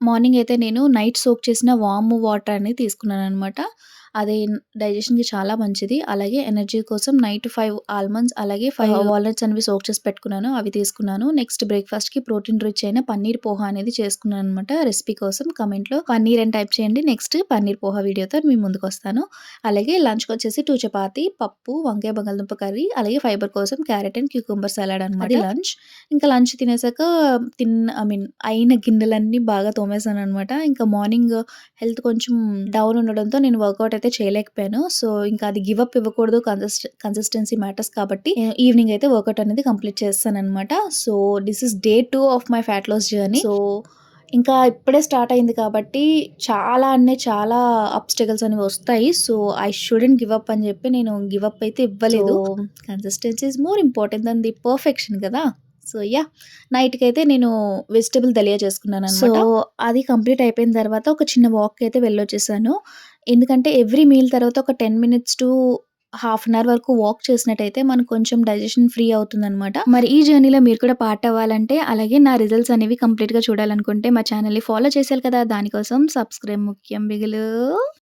Morning అయితే నేను night soak చేసిన వార్మ్ వాటర్ అనేది తీసుకున్నాననమాట. అది డైజెషన్‌కి చాలా మంచిది. అలాగే ఎనర్జీ కోసం నైట్ 5 ఆల్మండ్స్ అలాగే 5 వాల్‌నట్స్ అనేవి సోక్ చేసి పెట్టుకున్నాను. అవి తీసుకున్నాను. నెక్స్ట్ బ్రేక్‌ఫాస్ట్‌కి ప్రోటీన్ రిచ్ అయిన పన్నీర్ పోహా అనేది చేసుకున్నాననమాట. రెసిపీ కోసం కామెంట్‌లో పన్నీర్ అని టైప్ చేయండి. నెక్స్ట్ పన్నీర్ పోహా వీడియోతో మీ ముందుకొస్తాను. అలాగే లంచ్‌కొచ్చేసి 2 చపాతీ, పప్పు, వంకాయ బంగాళదుంప కర్రీ, అలాగే ఫైబర్ కోసం క్యారెట్ అండ్ క్యూకంబర్ సలాడ్ అనమాట. అది లంచ్. ఇంకా లంచ్ తినేసాక అయిన గిన్నెలన్నీ బాగా తోమేసాననమాట. ఇంకా మార్నింగ్ హెల్త్ కొంచెం డౌన్ ఉండడంతో నేను వర్కౌట్ అయితే చేయలేకపోయాను. సో, ఇంకా అది గివ్ అప్ ఇవ్వకూడదు. కన్సిస్టెన్సీ మ్యాటర్స్ కాబట్టి ఈవినింగ్ అయితే వర్కౌట్ అనేది కంప్లీట్ చేస్తాననమాట. So, this is day 2 of my fat loss journey. So, ఇంకా ఇప్పుడే స్టార్ట్ అయింది కాబట్టి చాలా అబ్‌స్టాకిల్స్ అనేవి వస్తాయి. So, I shouldn't give up అని చెప్పి నేను గివ్ అప్ అయితే ఇవ్వలేదు. So, consistency is more important than the perfection కదా! So, yeah! నైట్‌కైతే నేను వెజిటబుల్ దలియా చేసుకున్నాననమాట. సో, అది కంప్లీట్ అయిపోయిన తర్వాత ఒక చిన్న వాక్‌కైతే వెళ్ళొచ్చేసాను. ఎందుకంటే ఎవ్రీ మీల్ తర్వాత ఒక 10 minutes to half an hour వరకు వాక్ చేసినట్టయితే మనకు కొంచెం డైజెషన్ ఫ్రీ అవుతుందనమాట. మరి ఈ జర్నీలో మీరు కూడా పార్ట్ అవ్వాలంటే, అలాగే నా రిజల్ట్స్ అనేవి కంప్లీట్‌గా చూడాలనుకుంటే మా ఛానెల్‌ని ఫాలో చేసేయాలి కదా! దానికోసం సబ్స్క్రైబ్ ముఖ్యం బిగులు.